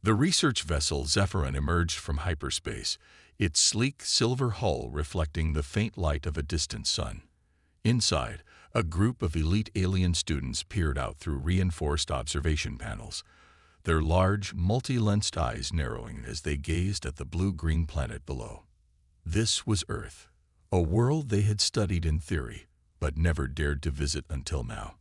The research vessel Zephyrin emerged from hyperspace, its sleek silver hull reflecting the faint light of a distant sun. Inside, a group of elite alien students peered out through reinforced observation panels, their large, multi-lensed eyes narrowing as they gazed at the blue-green planet below. This was Earth, a world they had studied in theory, but never dared to visit until now.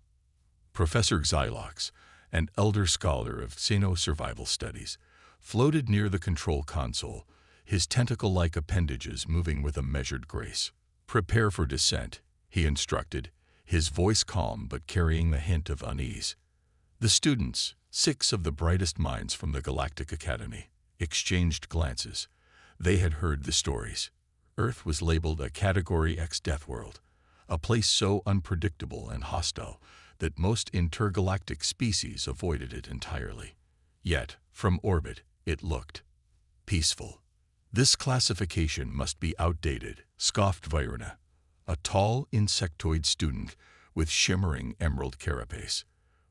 Professor Xylox, an elder scholar of xeno-survival studies, floated near the control console, his tentacle-like appendages moving with a measured grace. "Prepare for descent," he instructed, his voice calm but carrying a hint of unease. The students, 6 of the brightest minds from the Galactic Academy, exchanged glances. They had heard the stories. Earth was labeled a Category X Deathworld, a place so unpredictable and hostile that most intergalactic species avoided it entirely. Yet, from orbit, it looked peaceful. "This classification must be outdated," scoffed Viruna, a tall insectoid student with shimmering emerald carapace.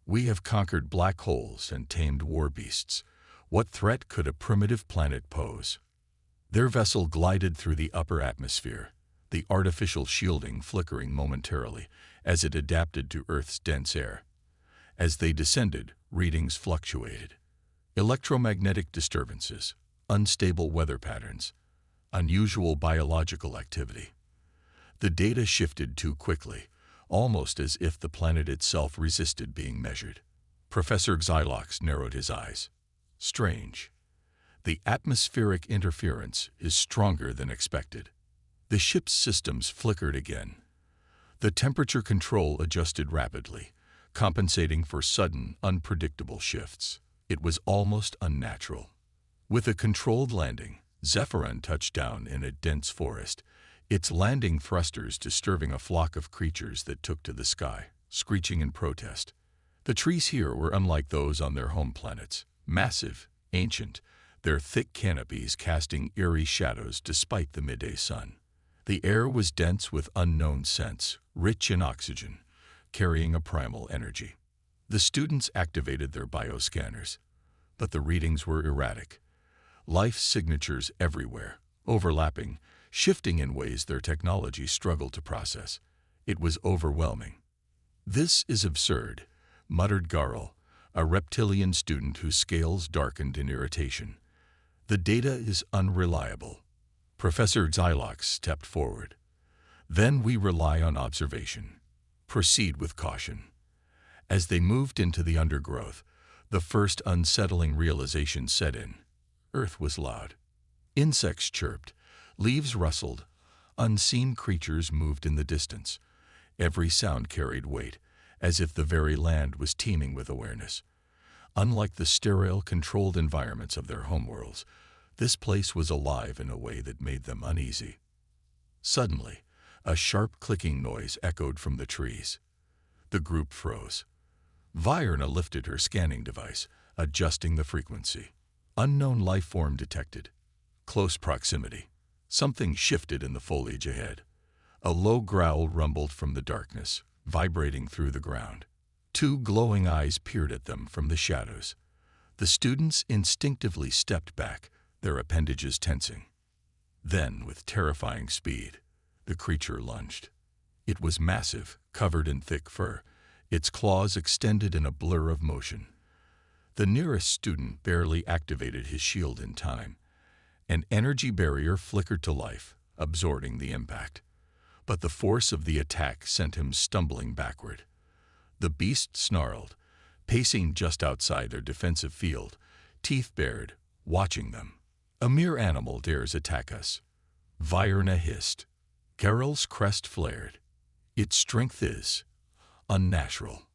"We have conquered black holes and tamed war beasts. What threat could a primitive planet pose?" Their vessel glided through the upper atmosphere, the artificial shielding flickering momentarily as it adapted to Earth's dense air. As they descended, readings fluctuated. Electromagnetic disturbances, unstable weather patterns, unusual biological activity. The data shifted too quickly, almost as if the planet itself resisted being measured. Professor Xylox narrowed his eyes. "Strange. The atmospheric interference is stronger than expected." The ship's systems flickered again. The temperature control adjusted rapidly, compensating for sudden, unpredictable shifts. It was almost unnatural. With a controlled landing, Zephyrin touched down in a dense forest, its landing thrusters disturbing a flock of creatures that took to the sky, screeching in protest. The trees here were unlike those on their home planets, massive, ancient, their thick canopies casting eerie shadows despite the midday sun. The air was dense with unknown scents, rich in oxygen, carrying a primal energy. The students activated their bioscanners, but the readings were erratic. Life signatures everywhere, overlapping, shifting in ways their technology struggled to process. It was overwhelming. "This is absurd," muttered Garl, a reptilian student whose scales darkened in irritation. "The data is unreliable." Professor Xylox stepped forward. "Then we rely on observation. Proceed with caution." As they moved into the undergrowth, the first unsettling realization set in. Earth was loud. Insects chirped, leaves rustled, unseen creatures moved in the distance. Every sound carried weight, as if the very land was teeming with awareness. Unlike the sterile, controlled environments of their homeworlds, this place was alive in a way that made them uneasy. Suddenly, a sharp clicking noise echoed from the trees. The group froze. Virna lifted her scanning device, adjusting the frequency. Unknown life form detected. Close proximity. Something shifted in the foliage ahead. A low growl rumbled from the darkness, vibrating through the ground. 2 glowing eyes peered at them from the shadows. The students instinctively stepped back, their appendages tensing. Then, with terrifying speed, the creature lunged. It was massive, covered in thick fur, its claws extended in a blur of motion. The nearest student barely activated his shield in time. An energy barrier flickered to life, absorbing the impact. But the force of the attack sent him stumbling backward. The beast snarled, pacing just outside their defensive field, teeth bared, watching them. "A mere animal dares attack us," Virna hissed. Geralt's crest flared. "Its strength is unnatural."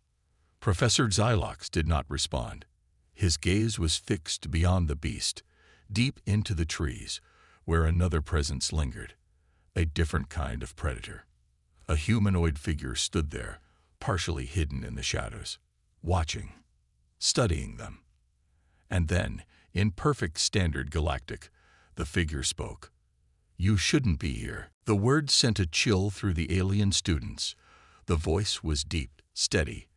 Professor Xylox did not respond. His gaze was fixed beyond the beast, deep into the trees, where another presence lingered. A different kind of predator. A humanoid figure stood there, partially hidden in the shadows, watching, studying them. And then, in perfect standard galactic, the figure spoke. "You shouldn't be here." The words sent a chill through the alien students. The voice was deep, steady,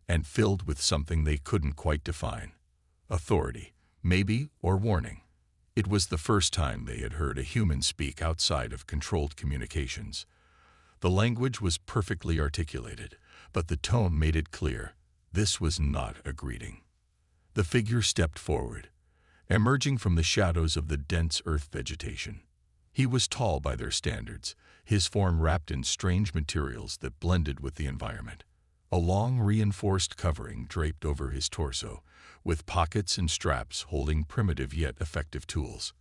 and filled with something they couldn't quite define. Authority, maybe, or warning. It was the first time they had heard a human speak outside of controlled communications. The language was perfectly articulated, but the tone made it clear this was not a greeting. The figure stepped forward, emerging from the shadows of the dense earth vegetation. He was tall by their standards, his form wrapped in strange materials that blended with the environment. A long, reinforced covering draped over his torso, with pockets and straps holding primitive yet effective tools.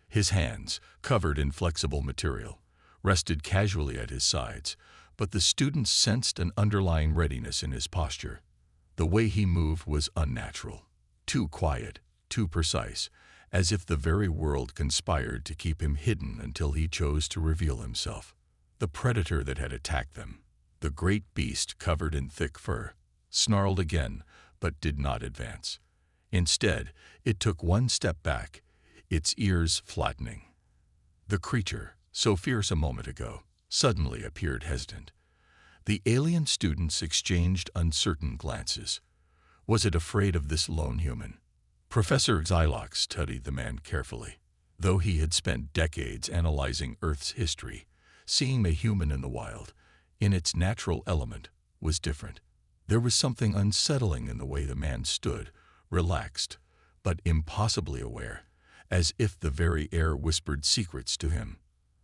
His hands, covered in flexible material, rested casually at his sides, but the students sensed an underlying readiness in his posture. The way he moved was unnatural, too quiet, too precise, as if the very world conspired to keep him hidden until he chose to reveal himself. The predator that had attacked them, the great beast covered in thick fur, snarled again, but did not advance. Instead, it took one step back, its ears flattening. The creature, so fierce a moment ago, suddenly appeared hesitant. The alien students exchanged uncertain glances. Was it afraid of this lone human? Professor Xylox studied the man carefully. Though he had spent decades analyzing Earth's history, seeing a human in the wild, in its natural element, was different. There was something unsettling in the way the man stood, relaxed, but impossibly aware, as if the very air whispered secrets to him.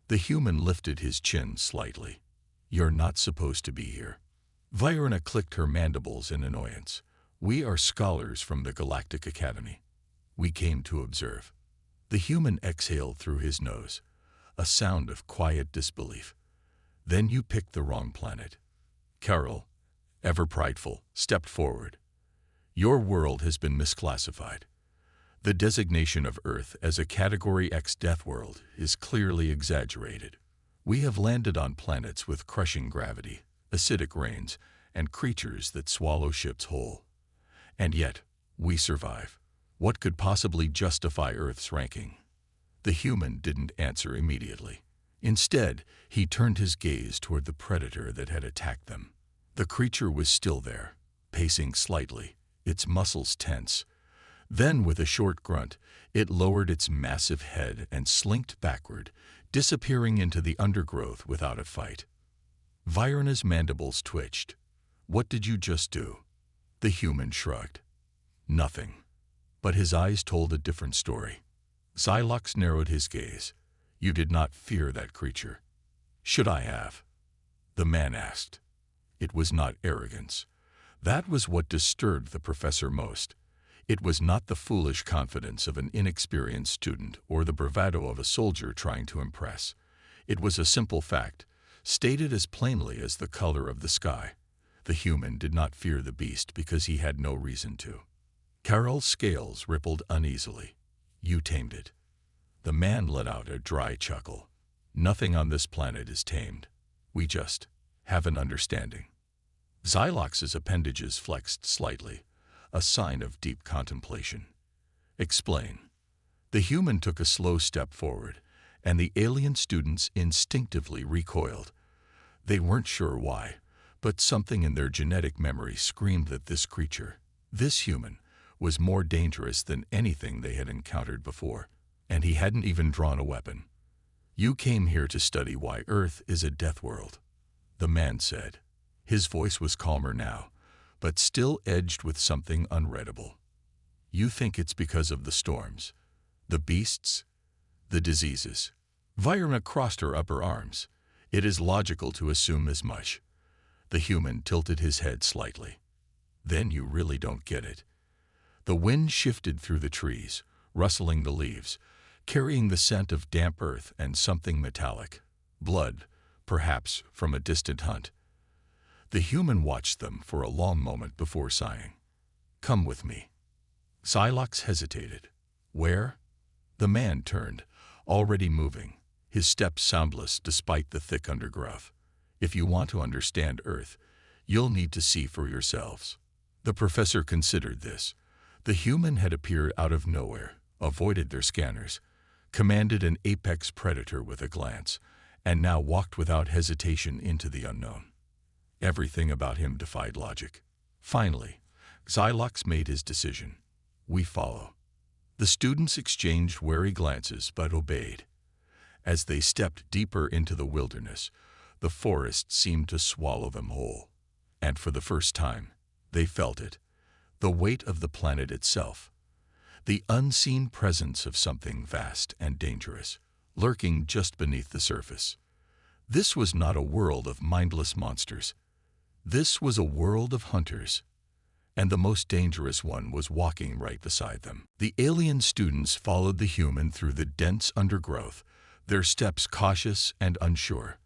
The human lifted his chin slightly. "You're not supposed to be here." Virna clicked her mandibles in annoyance. "We are scholars from the Galactic Academy. We came to observe." The human exhaled through his nose, a sound of quiet disbelief. "Then you picked the wrong planet." Carol, ever prideful, stepped forward. "Your world has been misclassified. The designation of Earth as a Category X Deathworld is clearly exaggerated. We have landed on planets with crushing gravity, acidic rains, and creatures that swallow ships whole. And yet, we survive. What could possibly justify Earth's ranking?" The human didn't answer immediately. Instead, he turned his gaze toward the predator that had attacked them. The creature was still there, pacing slightly, its muscles tense. Then, with a short grunt, it lowered its massive head and slinked backward, disappearing into the undergrowth without a fight. Virna's mandibles twitched. "What did you just do?" The human shrugged. "Nothing." But his eyes told a different story. Xylox narrowed his gaze. "You did not fear that creature." "Should I have?" the man asked. It was not arrogance. That was what disturbed the professor most. It was not the foolish confidence of an inexperienced student or the bravado of a soldier trying to impress. It was a simple fact, stated as plainly as the color of the sky. The human did not fear the beast because he had no reason to. Carol's scales rippled uneasily. "You tamed it." The man let out a dry chuckle. "Nothing on this planet is tamed. We just have an understanding." Xylox's appendages flexed slightly, a sign of deep contemplation. "Explain." The human took a slow step forward, and the alien students instinctively recoiled. They weren't sure why, but something in their genetic memory screamed that this creature, this human, was more dangerous than anything they had encountered before, and he hadn't even drawn a weapon. "You came here to study why Earth is a death world," the man said. His voice was calmer now, but still edged with something unreadable. "You think it's because of the storms, the beasts, the diseases." Virna crossed her upper arms. "It is logical to assume as much." The human tilted his head slightly. "Then you really don't get it." The wind shifted through the trees, rustling the leaves, carrying the scent of damp earth and something metallic. Blood, perhaps from a distant hunt. The human watched them for a long moment before sighing. "Come with me." Xylox hesitated. "Where?" The man turned, already moving, his steps soundless despite the thick undergrowth. "If you want to understand Earth, you'll need to see for yourselves." The professor considered this. The human had appeared out of nowhere, avoided their scanners, commanded an apex predator with a glance, and now walked without hesitation into the unknown. Everything about him defied logic. Finally, Xylox made his decision. "We follow." The students exchanged wary glances but obeyed. As they stepped deeper into the wilderness, the forest seemed to swallow them whole. And for the first time, they felt it, the weight of the planet itself, the unseen presence of something vast and dangerous, lurking just beneath the surface. This was not a world of mindless monsters. This was a world of hunters, and the most dangerous one was walking right beside them. The alien students followed the human through the dense undergrowth, their steps cautious and unsure.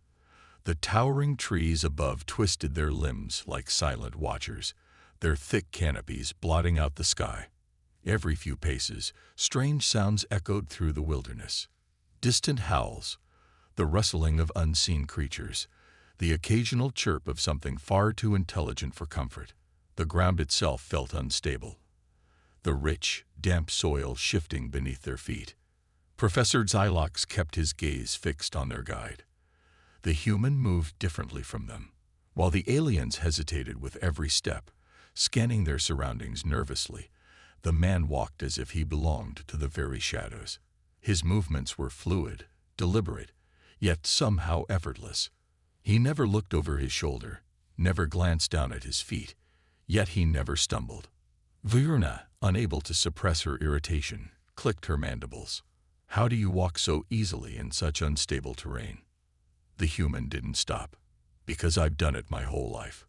The towering trees above twisted their limbs like silent watchers, their thick canopies blotting out the sky. Every few paces, strange sounds echoed through the wilderness. Distant howls, the rustling of unseen creatures, the occasional chirp of something far too intelligent for comfort. The ground itself felt unstable, the rich, damp soil shifting beneath their feet. Professor Xylox kept his gaze fixed on their guide. The human moved differently from them, while the aliens hesitated with every step, scanning their surroundings nervously. The man walked as if he belonged to the very shadows. His movements were fluid, deliberate, yet somehow effortless. He never looked over his shoulder, never glanced down at his feet, yet he never stumbled. Virna, unable to suppress her irritation, clicked her mandibles. How do you walk so easily in such unstable terrain? The human didn't stop. Because I've done it my whole life.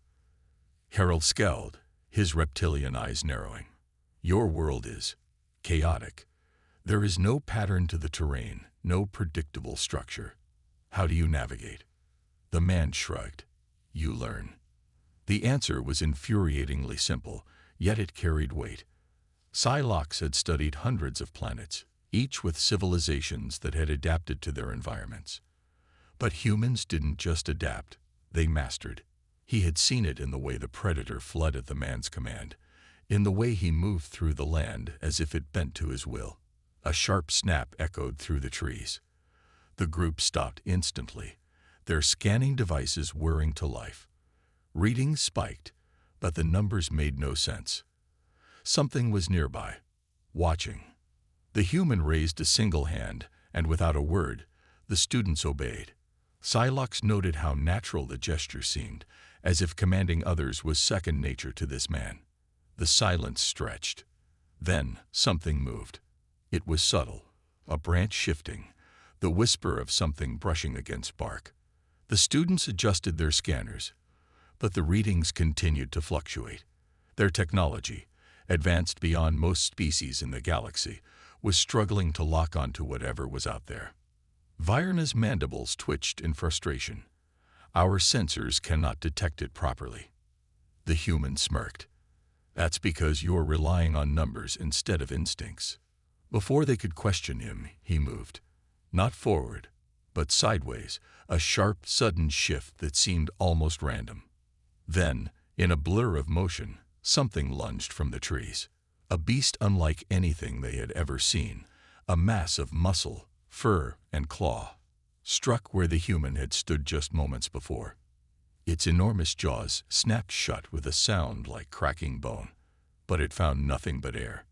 Harold scowled, his reptilian eyes narrowing. Your world is chaotic. There is no pattern to the terrain, no predictable structure. How do you navigate? The man shrugged. You learn. The answer was infuriatingly simple, yet it carried weight. Xylox had studied hundreds of planets, each with civilizations that had adapted to their environments. But humans didn't just adapt, they mastered. He had seen it in the way the predator fled at the man's command, in the way he moved through the land as if it bent to his will. A sharp snap echoed through the trees. The group stopped instantly, their scanning devices whirring to life. Readings spiked, but the numbers made no sense. Something was nearby, watching. The human raised a single hand, and without a word, the students obeyed. Xylox noted how natural the gesture seemed, as if commanding others was second nature to this man. The silence stretched. Then something moved. It was subtle, a branch shifting, the whisper of something brushing against bark. The students adjusted their scanners, but the readings continued to fluctuate. Their technology, advanced beyond most species in the galaxy, was struggling to lock onto whatever was out there. Virna's mandibles twitched in frustration. Our sensors cannot detect it properly. The human smirked. That's because you're relying on numbers instead of instincts. Before they could question him, he moved. Not forward, but sideways, a sharp, sudden shift that seemed almost random. Then, in a blur of motion, something lunged from the trees. A beast unlike anything they had ever seen, a mass of muscle, fur, and claw, struck where the human had stood just moments before. Its enormous jaws snapped shut with a sound like cracking bone, but it found nothing but air.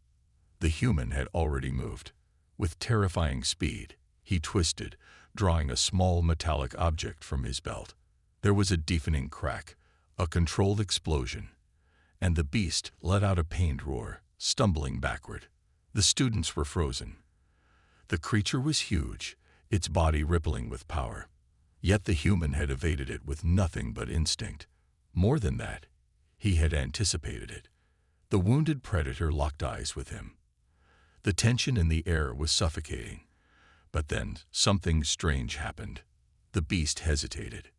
The human had already moved. With terrifying speed, he twisted, drawing a small metallic object from his belt. There was a deafening crack, a controlled explosion, and the beast let out a pained roar, stumbling backward. The students were frozen. The creature was huge, its body rippling with power. Yet the human had evaded it with nothing but instinct. More than that, he had anticipated it. The wounded predator locked eyes with him. The tension in the air was suffocating. But then something strange happened. The beast hesitated.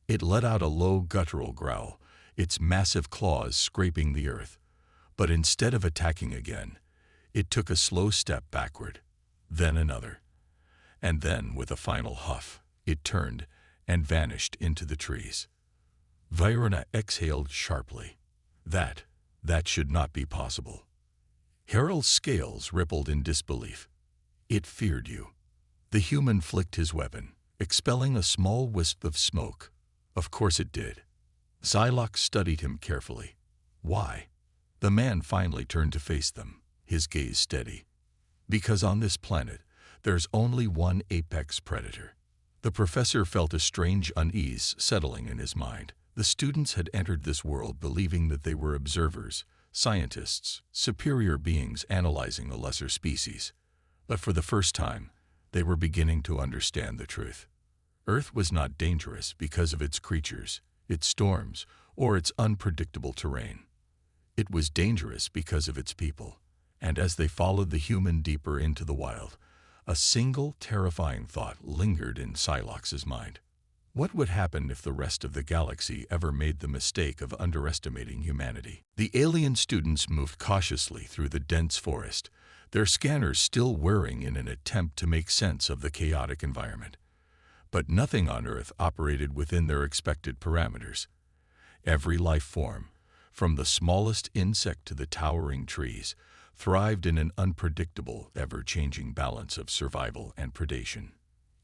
It let out a low guttural growl, its massive claws scraping the earth. But instead of attacking again, it took a slow step backward, then another. And then, with a final huff, it turned and vanished into the trees. Virna exhaled sharply. That should not be possible. Harold's scales rippled in disbelief. It feared you. The human flicked his weapon, expelling a small wisp of smoke. Of course it did. Xylox studied him carefully. Why? The man finally turned to face them, his gaze steady. Because on this planet, there's only one apex predator. The professor felt a strange unease settling in his mind. The students had entered this world believing that they were observers, scientists, superior beings analyzing a lesser species. But for the first time, they were beginning to understand the truth. Earth was not dangerous because of its creatures, its storms, or its unpredictable terrain. It was dangerous because of its people. And as they followed the human deeper into the wild, a single terrifying thought lingered in Psylocke's mind. What would happen if the rest of the galaxy ever made the mistake of underestimating humanity? The alien students moved cautiously through the dense forest, their scanners still whirring in an attempt to make sense of the chaotic environment. But nothing on Earth operated within their expected parameters. Every life form, from the smallest insect to the towering trees, thrived in an unpredictable, ever-changing balance of survival and predation.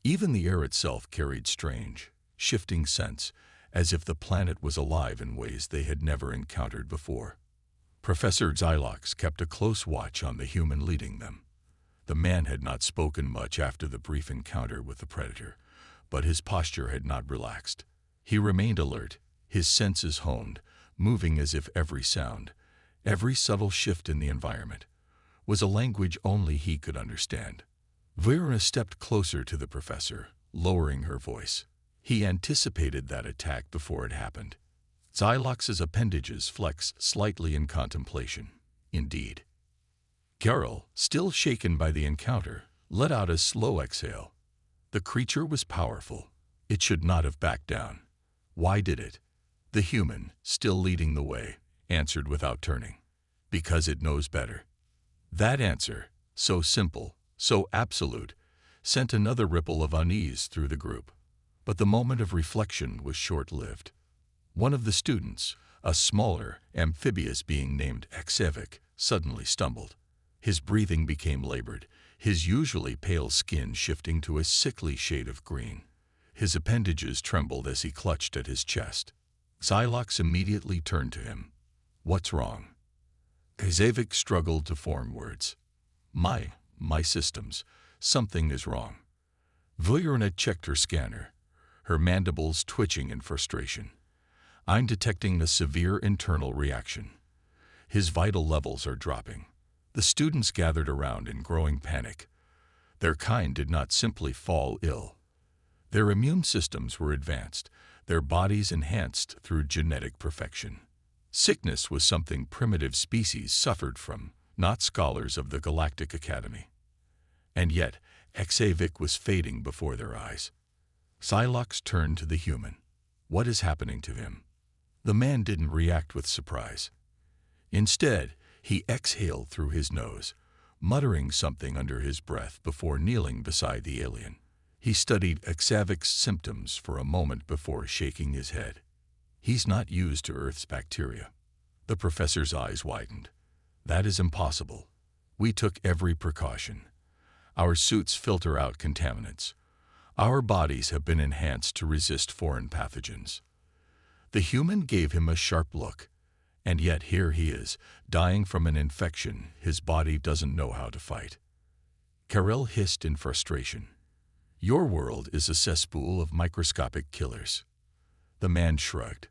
Even the air itself carried strange, shifting scents, as if the planet was alive in ways they had never encountered before. Professor Xylox kept a close watch on the human leading them. The man had not spoken much after the brief encounter with the predator, but his posture had not relaxed. He remained alert, his senses honed, moving as if every sound, every subtle shift in the environment, was a language only he could understand. Verna stepped closer to the professor, lowering her voice. He anticipated that attack before it happened. Xylox's appendages flexed slightly in contemplation. Indeed. Carol, still shaken by the encounter, let out a slow exhale. The creature was powerful. It should not have backed down. Why did it? The human, still leading the way, answered without turning. Because it knows better. That answer, so simple, so absolute, sent another ripple of unease through the group. But the moment of reflection was short-lived. One of the students, a smaller, amphibious being named HFY, suddenly stumbled. His breathing became labored, his usually pale skin shifting to a sickly shade of green. His appendages trembled as he clutched at his chest. Xylox immediately turned to him. "What's wrong?" HFY struggled to form words. My systems. Something is wrong." Verna checked her scanner, her mandibles twitching in frustration. "I'm detecting a severe internal reaction. His vital levels are dropping." The students gathered around in growing panic. Their kind did not simply fall ill. Their immune systems were advanced, their bodies enhanced through genetic perfection. Sickness was something primitive species suffered from, not scholars of the Galactic Academy. And yet, HFY was fading before their eyes. Psylocke turned to the human. "What is happening to him?" The man didn't react with surprise. Instead, he exhaled through his nose, muttering something under his breath before kneeling beside the alien. He studied HFY's symptoms for a moment before shaking his head. "He's not used to Earth's bacteria." The professor's eyes widened. "That is impossible. We took every precaution. Our suits filter out contaminants. Our bodies have been enhanced to resist foreign pathogens." The human gave him a sharp look. And yet here he is, dying from an infection his body doesn't know how to fight. Carol hissed in frustration. "Your world is a cesspool of microscopic killers." The man shrugged.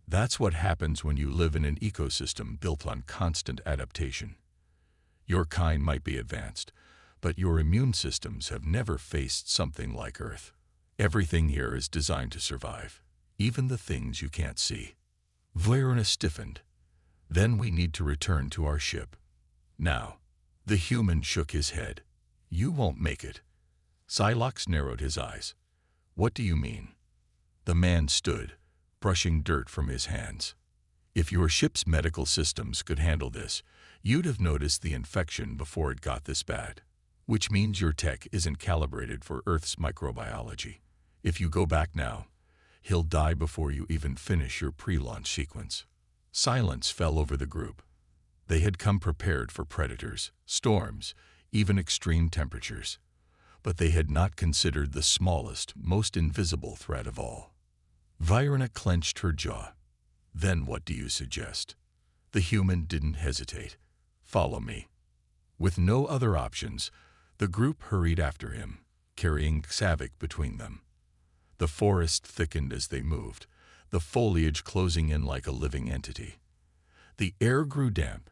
"That's what happens when you live in an ecosystem built on constant adaptation. Your kind might be advanced, but your immune systems have never faced something like Earth. Everything here is designed to survive, even the things you can't see." Verna stiffened. "Then we need to return to our ship. Now." The human shook his head. "You won't make it." Psylocke narrowed his eyes. "What do you mean?" The man stood, brushing dirt from his hands. "If your ship's medical systems could handle this, you'd have noticed the infection before it got this bad. Which means your tech isn't calibrated for Earth's microbiology. If you go back now, he'll die before you even finish your pre-launch sequence." Silence fell over the group. They had come prepared for predators, storms, even extreme temperatures. But they had not considered the smallest, most invisible threat of all. Verna clenched her jaw. "Then what do you suggest?" The human didn't hesitate. "Follow me." With no other options, the group hurried after him, carrying Xavik between them. The forest thickened as they moved, the foliage closing in like a living entity. The air grew damp,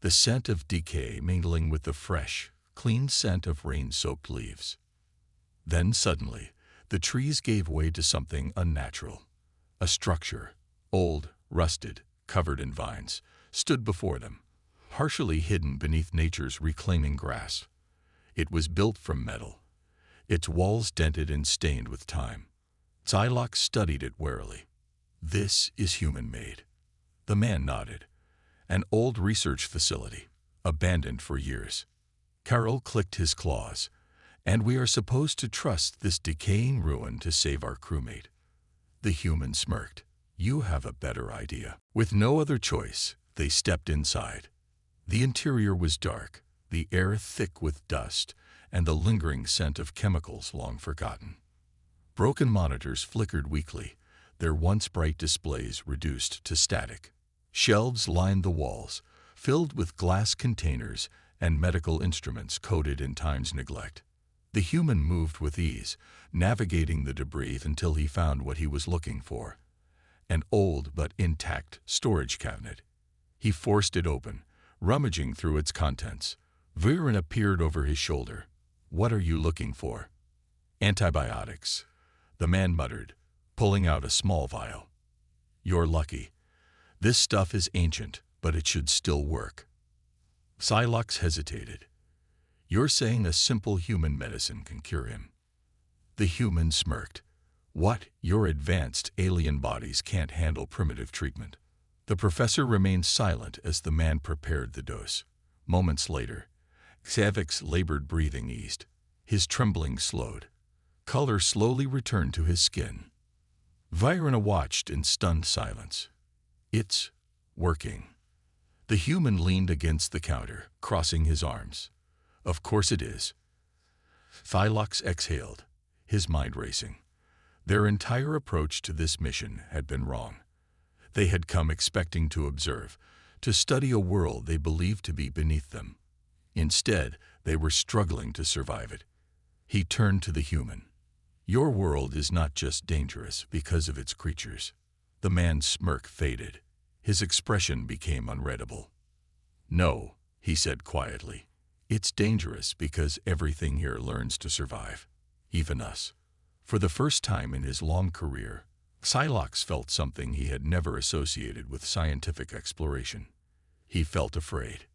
the scent of decay mingling with the fresh, clean scent of rain-soaked leaves. Then suddenly, the trees gave way to something unnatural. A structure, old, rusted, covered in vines, stood before them, partially hidden beneath nature's reclaiming grass. It was built from metal, its walls dented and stained with time. Xylox studied it warily. "This is human-made." The man nodded. "An old research facility, abandoned for years." Carol clicked his claws. "And we are supposed to trust this decaying ruin to save our crewmate." The human smirked. "You have a better idea." With no other choice, they stepped inside. The interior was dark, the air thick with dust, and the lingering scent of chemicals long forgotten. Broken monitors flickered weakly, their once bright displays reduced to static. Shelves lined the walls, filled with glass containers and medical instruments coated in time's neglect. The human moved with ease, navigating the debris until he found what he was looking for. An old but intact storage cabinet. He forced it open, rummaging through its contents. Viren appeared over his shoulder. "What are you looking for?" "Antibiotics," the man muttered, pulling out a small vial. "You're lucky. This stuff is ancient, but it should still work." Xylox hesitated. "You're saying a simple human medicine can cure him?" The human smirked. "What? Your advanced alien bodies can't handle primitive treatment." The professor remained silent as the man prepared the dose. Moments later, Xavik's labored breathing eased. His trembling slowed. Color slowly returned to his skin. Virena watched in stunned silence. "It's working." The human leaned against the counter, crossing his arms. "Of course it is." Xylox exhaled, his mind racing. Their entire approach to this mission had been wrong. They had come expecting to observe, to study a world they believed to be beneath them. Instead, they were struggling to survive it. He turned to the human. "Your world is not just dangerous because of its creatures." The man's smirk faded. His expression became unreadable. "No," he said quietly. "It's dangerous because everything here learns to survive. Even us." For the first time in his long career, Xylox felt something he had never associated with scientific exploration. He felt afraid.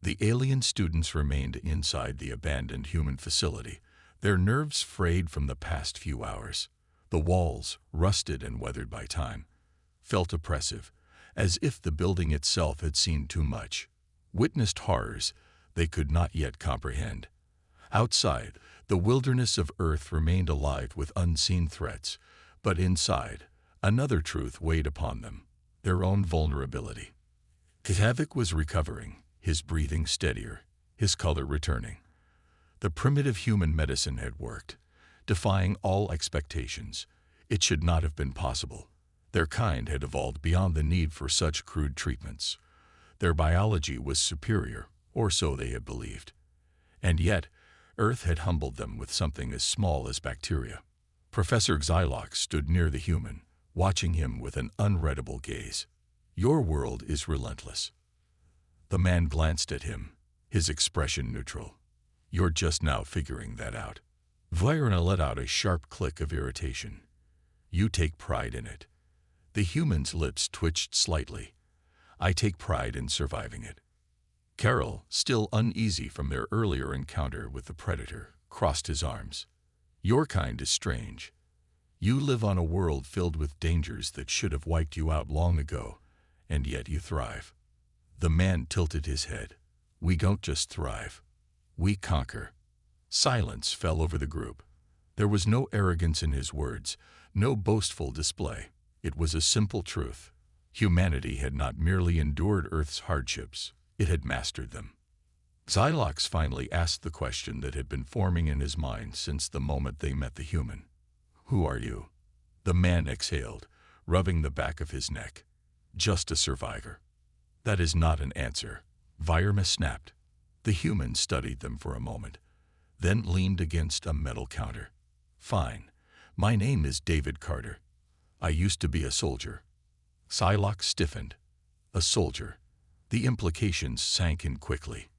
The alien students remained inside the abandoned human facility, their nerves frayed from the past few hours. The walls, rusted and weathered by time, felt oppressive, as if the building itself had seen too much, witnessed horrors they could not yet comprehend. Outside, the wilderness of Earth remained alive with unseen threats, but inside, another truth weighed upon them, their own vulnerability. Xavik was recovering, his breathing steadier, his color returning. The primitive human medicine had worked, defying all expectations. It should not have been possible. Their kind had evolved beyond the need for such crude treatments. Their biology was superior, or so they had believed. And yet, Earth had humbled them with something as small as bacteria. Professor Xylox stood near the human, watching him with an unreadable gaze. "Your world is relentless." The man glanced at him, his expression neutral. "You're just now figuring that out." Virena let out a sharp click of irritation. "You take pride in it." The human's lips twitched slightly. "I take pride in surviving it." Carol, still uneasy from their earlier encounter with the predator, crossed his arms. "Your kind is strange. You live on a world filled with dangers that should have wiped you out long ago, and yet you thrive." The man tilted his head. "We don't just thrive. We conquer." Silence fell over the group. There was no arrogance in his words, no boastful display. It was a simple truth. Humanity had not merely endured Earth's hardships, it had mastered them. Xylox finally asked the question that had been forming in his mind since the moment they met the human. "Who are you?" The man exhaled, rubbing the back of his neck. "Just a survivor." "That is not an answer," Virena snapped. The human studied them for a moment, then leaned against a metal counter. "Fine. My name is David Carter. I used to be a soldier." Psylocke stiffened. A soldier. The implications sank in quickly.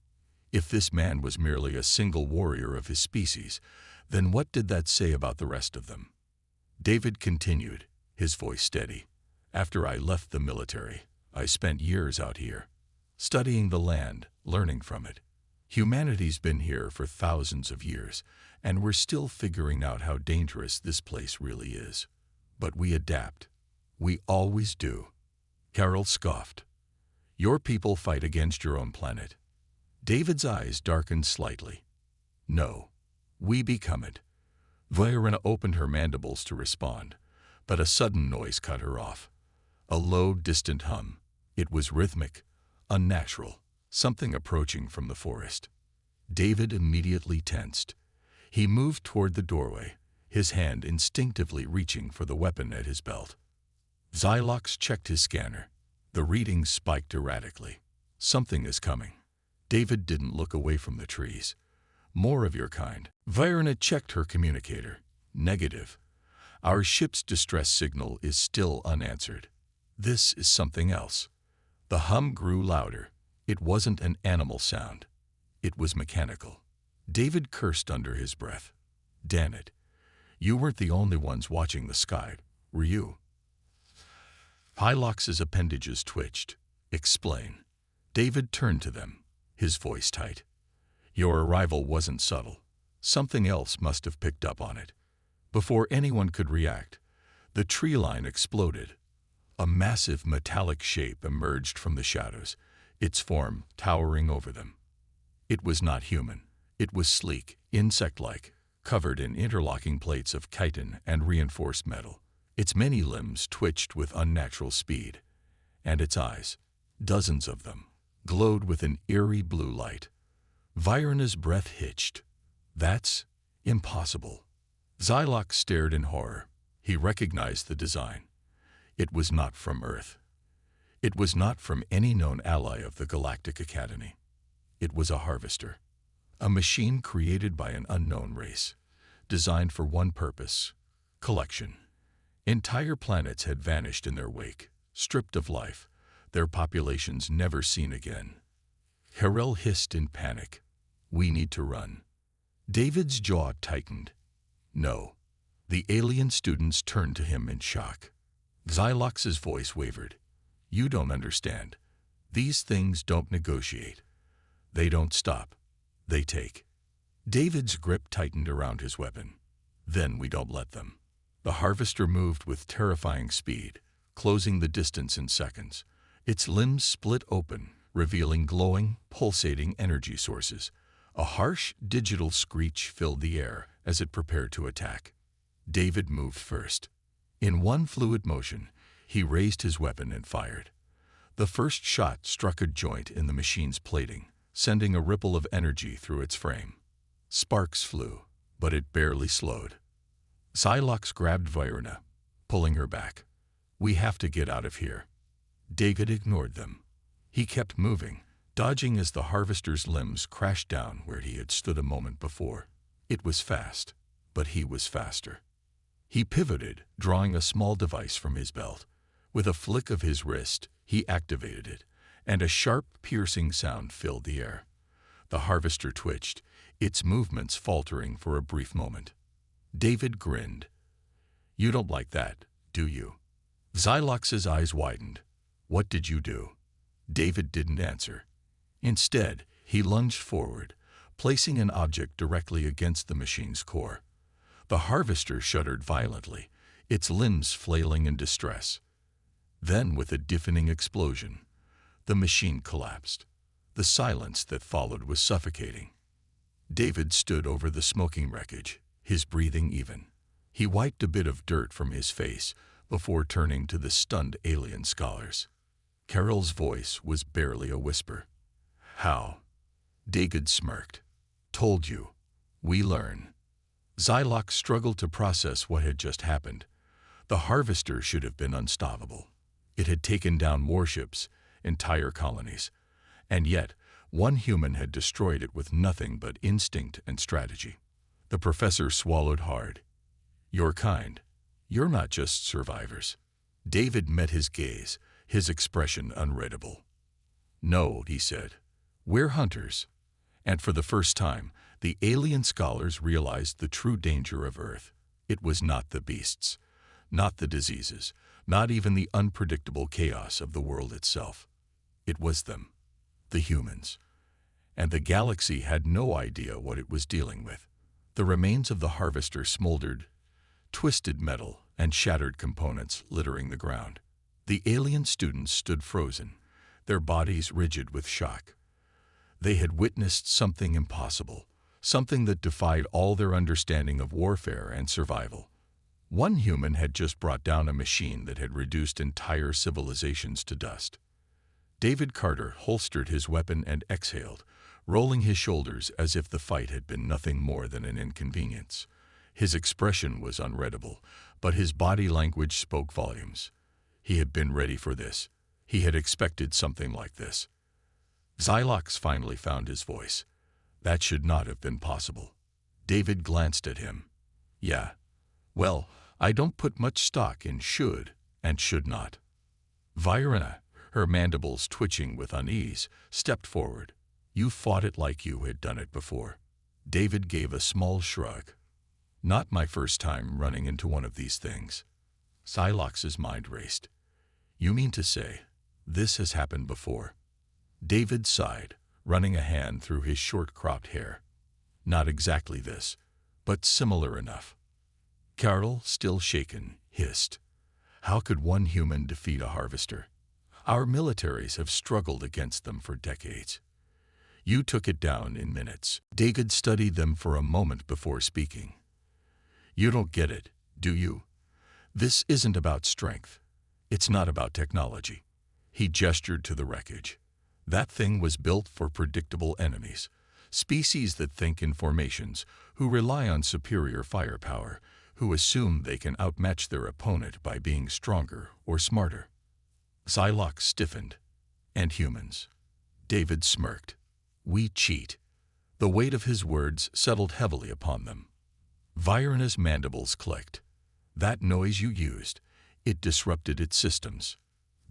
If this man was merely a single warrior of his species, then what did that say about the rest of them? David continued, his voice steady. "After I left the military, I spent years out here, studying the land, learning from it. Humanity's been here for thousands of years, and we're still figuring out how dangerous this place really is. But we adapt. We always do." Carol scoffed. "Your people fight against your own planet." David's eyes darkened slightly. "No, we become it." Vayrina opened her mandibles to respond, but a sudden noise cut her off. A low, distant hum. It was rhythmic, unnatural, something approaching from the forest. David immediately tensed. He moved toward the doorway, his hand instinctively reaching for the weapon at his belt. Xylox checked his scanner. The readings spiked erratically. "Something is coming." David didn't look away from the trees. "More of your kind." Vayrina checked her communicator. "Negative. Our ship's distress signal is still unanswered. This is something else." The hum grew louder. It wasn't an animal sound. It was mechanical. David cursed under his breath. "Damn it. You weren't the only ones watching the sky, were you?" Hylox's appendages twitched. "Explain." David turned to them, his voice tight. "Your arrival wasn't subtle. Something else must have picked up on it." Before anyone could react, the tree line exploded. A massive metallic shape emerged from the shadows, its form towering over them. It was not human. It was sleek, insect-like, covered in interlocking plates of chitin and reinforced metal. Its many limbs twitched with unnatural speed, and its eyes, dozens of them, glowed with an eerie blue light. Vayrina's breath hitched. "That's impossible." Xylox stared in horror. He recognized the design. It was not from Earth. It was not from any known ally of the Galactic Academy. It was a harvester, a machine created by an unknown race, designed for one purpose: collection. Entire planets had vanished in their wake, stripped of life, their populations never seen again. Harel hissed in panic. "We need to run." David's jaw tightened. "No." The alien students turned to him in shock. Xylox's voice wavered. "You don't understand. These things don't negotiate. They don't stop. They take." David's grip tightened around his weapon. "Then we don't let them." The harvester moved with terrifying speed, closing the distance in seconds. Its limbs split open, revealing glowing, pulsating energy sources. A harsh, digital screech filled the air as it prepared to attack. David moved first. In one fluid motion, he raised his weapon and fired. The first shot struck a joint in the machine's plating, sending a ripple of energy through its frame. Sparks flew, but it barely slowed. Xylox grabbed Vayrina, pulling her back. "We have to get out of here." David ignored them. He kept moving, dodging as the harvester's limbs crashed down where he had stood a moment before. It was fast, but he was faster. He pivoted, drawing a small device from his belt. With a flick of his wrist, he activated it, and a sharp, piercing sound filled the air. The harvester twitched, its movements faltering for a brief moment. David grinned. "You don't like that, do you?" Xylox's eyes widened. "What did you do?" David didn't answer. Instead, he lunged forward, placing an object directly against the machine's core. The harvester shuddered violently, its limbs flailing in distress. Then, with a deafening explosion, the machine collapsed. The silence that followed was suffocating. David stood over the smoking wreckage, his breathing even. He wiped a bit of dirt from his face before turning to the stunned alien scholars. Carol's voice was barely a whisper. "How?" David smirked. "Told you. We learn." Xylox struggled to process what had just happened. The harvester should have been unstoppable. It had taken down warships, entire colonies. And yet, One human had destroyed it with nothing but instinct and strategy. The professor swallowed hard. Your kind. You're not just survivors. David met his gaze, his expression unreadable. No, he said. We're hunters. And for the first time, the alien scholars realized the true danger of Earth. It was not the beasts, not the diseases, not even the unpredictable chaos of the world itself. It was them, the humans. And the galaxy had no idea what it was dealing with. The remains of the harvester smoldered, twisted metal and shattered components littering the ground. The alien students stood frozen, their bodies rigid with shock. They had witnessed something impossible, something that defied all their understanding of warfare and survival. One human had just brought down a machine that had reduced entire civilizations to dust. David Carter holstered his weapon and exhaled, rolling his shoulders as if the fight had been nothing more than an inconvenience. His expression was unreadable, but his body language spoke volumes. He had been ready for this. He had expected something like this. Xylox finally found his voice. That should not have been possible. David glanced at him. Yeah. Well, I don't put much stock in should and should not. Virena, her mandibles twitching with unease, stepped forward. You fought it like you had done it before. David gave a small shrug. Not my first time running into one of these things. Xylox's mind raced. You mean to say, this has happened before? David sighed, running a hand through his short-cropped hair. Not exactly this, but similar enough. Carol, still shaken, hissed. How could one human defeat a harvester? Our militaries have struggled against them for decades. You took it down in minutes. David studied them for a moment before speaking. You don't get it, do you? This isn't about strength. It's not about technology. He gestured to the wreckage. That thing was built for predictable enemies, species that think in formations, who rely on superior firepower, who assume they can outmatch their opponent by being stronger or smarter. Xylox stiffened. And humans. David smirked. We cheat. The weight of his words settled heavily upon them. Virena's mandibles clicked. That noise you used, it disrupted its systems.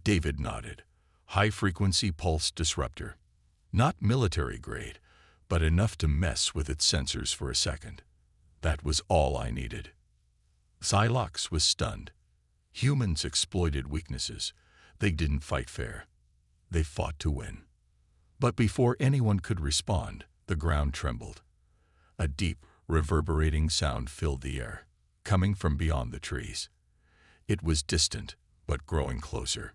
David nodded. High-frequency pulse disruptor. Not military grade, but enough to mess with its sensors for a second. That was all I needed. Xylox was stunned. Humans exploited weaknesses. They didn't fight fair. They fought to win. But before anyone could respond, the ground trembled. A deep, reverberating sound filled the air, coming from beyond the trees. It was distant, but growing closer.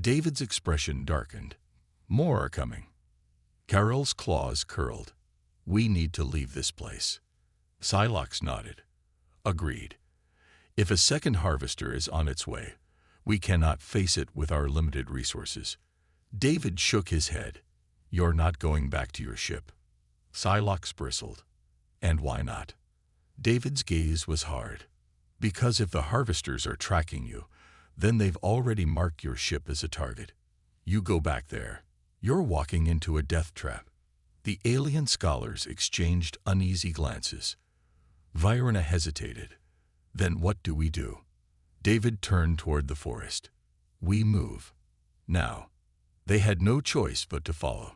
David's expression darkened. More are coming. Carol's claws curled. We need to leave this place. Xylox nodded. Agreed. If a second harvester is on its way, we cannot face it with our limited resources. David shook his head. You're not going back to your ship. Xylox bristled. And why not? David's gaze was hard. Because if the harvesters are tracking you, then they've already marked your ship as a target. You go back there. You're walking into a death trap. The alien scholars exchanged uneasy glances. Virena hesitated. Then what do we do? David turned toward the forest. We move. Now. They had no choice but to follow.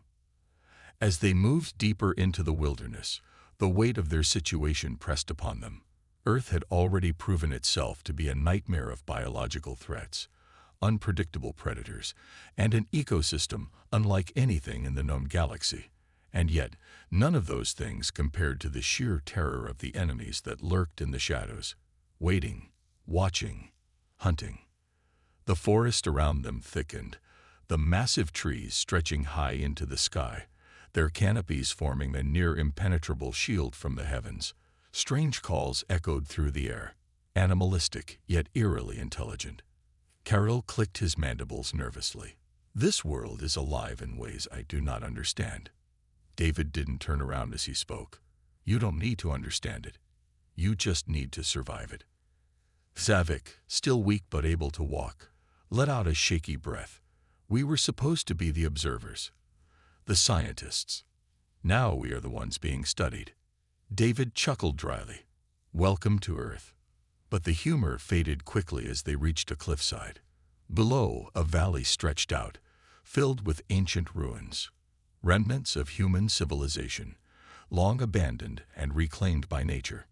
As they moved deeper into the wilderness, the weight of their situation pressed upon them. Earth had already proven itself to be a nightmare of biological threats, unpredictable predators, and an ecosystem unlike anything in the known galaxy. And yet, none of those things compared to the sheer terror of the enemies that lurked in the shadows, waiting, watching, hunting. The forest around them thickened, the massive trees stretching high into the sky, their canopies forming a near-impenetrable shield from the heavens. Strange calls echoed through the air, animalistic yet eerily intelligent. Carol clicked his mandibles nervously. This world is alive in ways I do not understand. David didn't turn around as he spoke. You don't need to understand it. You just need to survive it. Zavik, still weak but able to walk, let out a shaky breath. We were supposed to be the observers. The scientists. Now we are the ones being studied. David chuckled dryly. Welcome to Earth. But the humor faded quickly as they reached a cliffside. Below, a valley stretched out, filled with ancient ruins, remnants of human civilization, long abandoned and reclaimed by nature.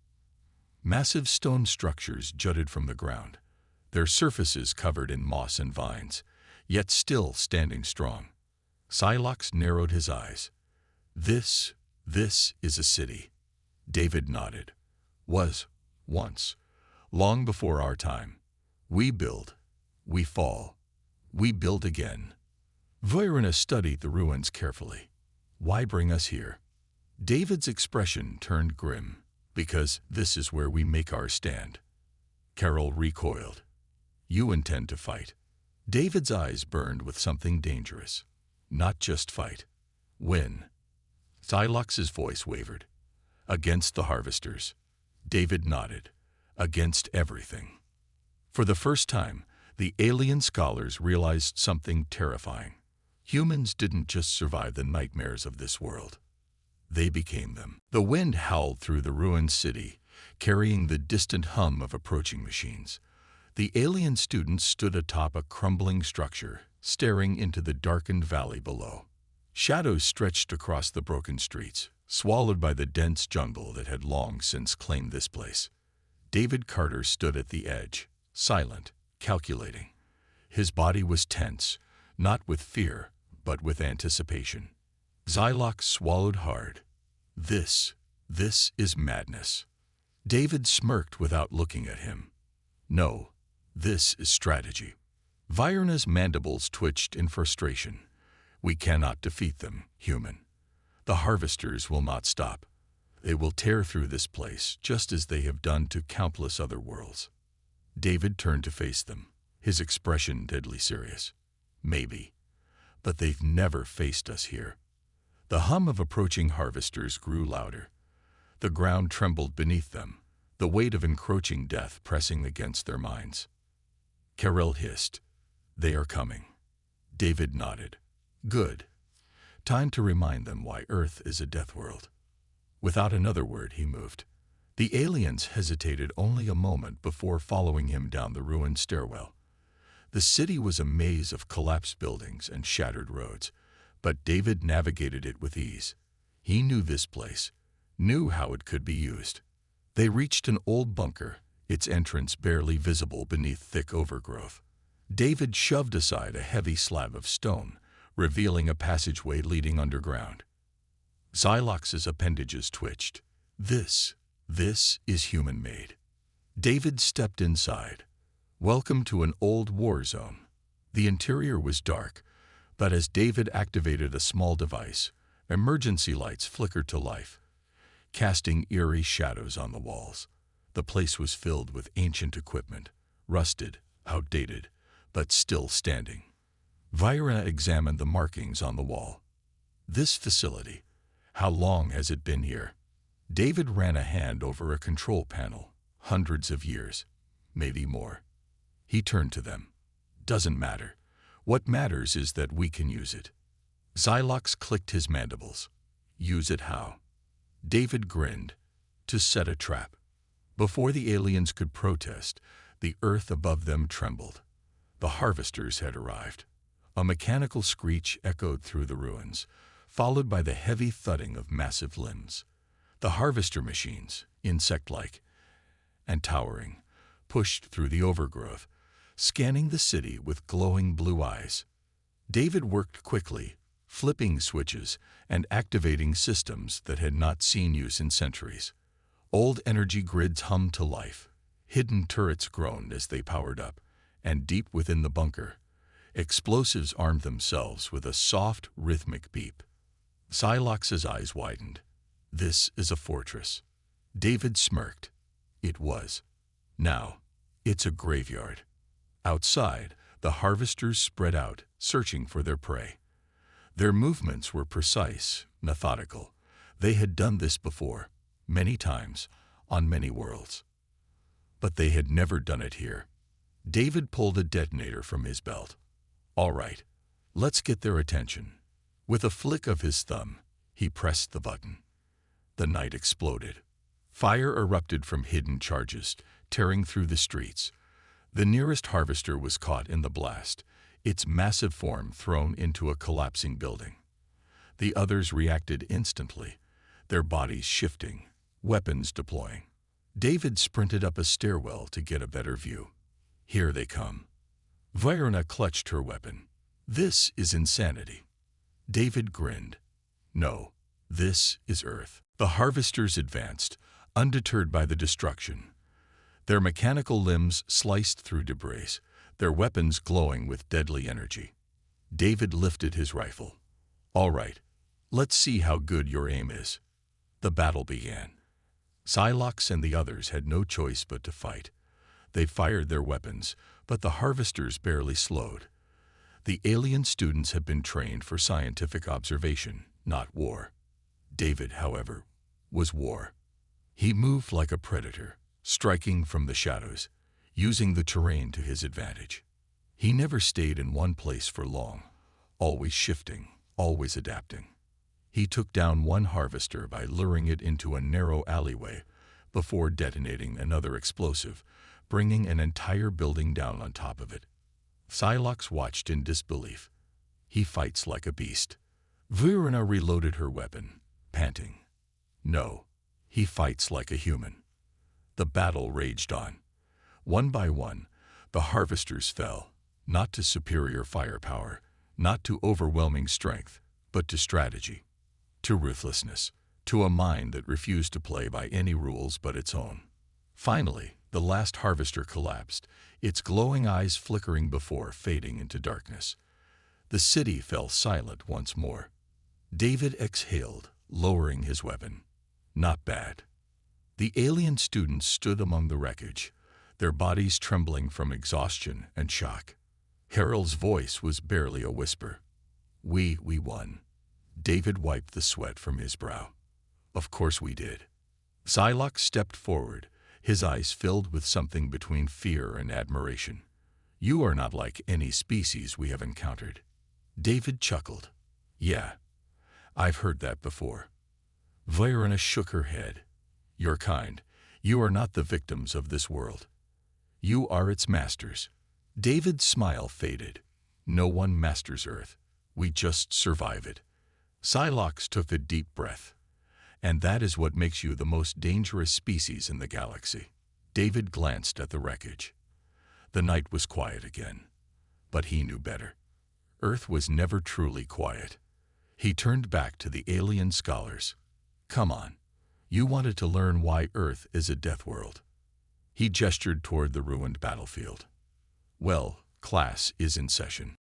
Massive stone structures jutted from the ground, their surfaces covered in moss and vines, yet still standing strong. Psylocke narrowed his eyes. This is a city. David nodded. Was, once, long before our time. We build, we fall, we build again. Vairina studied the ruins carefully. Why bring us here? David's expression turned grim. Because this is where we make our stand. Carol recoiled. You intend to fight. David's eyes burned with something dangerous. Not just fight. Win. Psylocke's voice wavered. Against the harvesters. David nodded. Against everything. For the first time, the alien scholars realized something terrifying. Humans didn't just survive the nightmares of this world. They became them. The wind howled through the ruined city, carrying the distant hum of approaching machines. The alien students stood atop a crumbling structure, staring into the darkened valley below. Shadows stretched across the broken streets, swallowed by the dense jungle that had long since claimed this place. David Carter stood at the edge, silent, calculating. His body was tense, not with fear, but with anticipation. Psylocke swallowed hard. This is madness. David smirked without looking at him. No, this is strategy. Vairina's mandibles twitched in frustration. We cannot defeat them, human. The harvesters will not stop. They will tear through this place just as they have done to countless other worlds. David turned to face them, his expression deadly serious. Maybe, but they've never faced us here. The hum of approaching harvesters grew louder. The ground trembled beneath them, the weight of encroaching death pressing against their minds. Carol hissed, They are coming. David nodded. Good. Time to remind them why Earth is a death world. Without another word, he moved. The aliens hesitated only a moment before following him down the ruined stairwell. The city was a maze of collapsed buildings and shattered roads, but David navigated it with ease. He knew this place, knew how it could be used. They reached an old bunker, its entrance barely visible beneath thick overgrowth. David shoved aside a heavy slab of stone, revealing a passageway leading underground. Psylocke's appendages twitched. This is human-made. David stepped inside. Welcome to an old war zone. The interior was dark, but as David activated a small device, emergency lights flickered to life, casting eerie shadows on the walls. The place was filled with ancient equipment, rusted, outdated, but still standing. Vairina examined the markings on the wall. This facility, how long has it been here? David ran a hand over a control panel. Hundreds of years, maybe more. He turned to them. Doesn't matter. What matters is that we can use it. Psylocke clicked his mandibles. Use it how? David grinned. To set a trap. Before the aliens could protest, the earth above them trembled. The harvesters had arrived. A mechanical screech echoed through the ruins, followed by the heavy thudding of massive limbs. The harvester machines, insect-like and towering, pushed through the overgrowth, scanning the city with glowing blue eyes. David worked quickly, flipping switches and activating systems that had not seen use in centuries. Old energy grids hummed to life. Hidden turrets groaned as they powered up, and deep within the bunker, explosives armed themselves with a soft, rhythmic beep. Psylocke's eyes widened. This is a fortress. David smirked. It was. Now, it's a graveyard. Outside, the harvesters spread out, searching for their prey. Their movements were precise, methodical. They had done this before, many times, on many worlds. But they had never done it here. David pulled a detonator from his belt. All right, let's get their attention. With a flick of his thumb, he pressed the button. The night exploded. Fire erupted from hidden charges, tearing through the streets. The nearest harvester was caught in the blast, its massive form thrown into a collapsing building. The others reacted instantly, their bodies shifting, weapons deploying. David sprinted up a stairwell to get a better view. Here they come. Verona clutched her weapon. This is insanity. David grinned. No, this is Earth. The harvesters advanced, undeterred by the destruction. Their mechanical limbs sliced through debris, their weapons glowing with deadly energy. David lifted his rifle. All right, let's see how good your aim is. The battle began. Psylocke and the others had no choice but to fight. They fired their weapons, but the harvesters barely slowed. The alien students had been trained for scientific observation, not war. David, however, was war. He moved like a predator, striking from the shadows, using the terrain to his advantage. He never stayed in one place for long, always shifting, always adapting. He took down one harvester by luring it into a narrow alleyway before detonating another explosive, bringing an entire building down on top of it. Psylocke watched in disbelief. He fights like a beast. Verona reloaded her weapon, panting. No, he fights like a human. The battle raged on. One by one, the harvesters fell, not to superior firepower, not to overwhelming strength, but to strategy, to ruthlessness, to a mind that refused to play by any rules but its own. Finally, the last harvester collapsed, its glowing eyes flickering before fading into darkness. The city fell silent once more. David exhaled, lowering his weapon. Not bad. The alien students stood among the wreckage, their bodies trembling from exhaustion and shock. Harold's voice was barely a whisper. We won. David wiped the sweat from his brow. Of course we did. Psylocke stepped forward, his eyes filled with something between fear and admiration. You are not like any species we have encountered. David chuckled. Yeah, I've heard that before. Verona shook her head. You're kind. You are not the victims of this world. You are its masters. David's smile faded. No one masters Earth. We just survive it. Psylocke took a deep breath. And that is what makes you the most dangerous species in the galaxy. David glanced at the wreckage. The night was quiet again. But he knew better. Earth was never truly quiet. He turned back to the alien scholars. Come on. You wanted to learn why Earth is a death world. He gestured toward the ruined battlefield. Well, class is in session.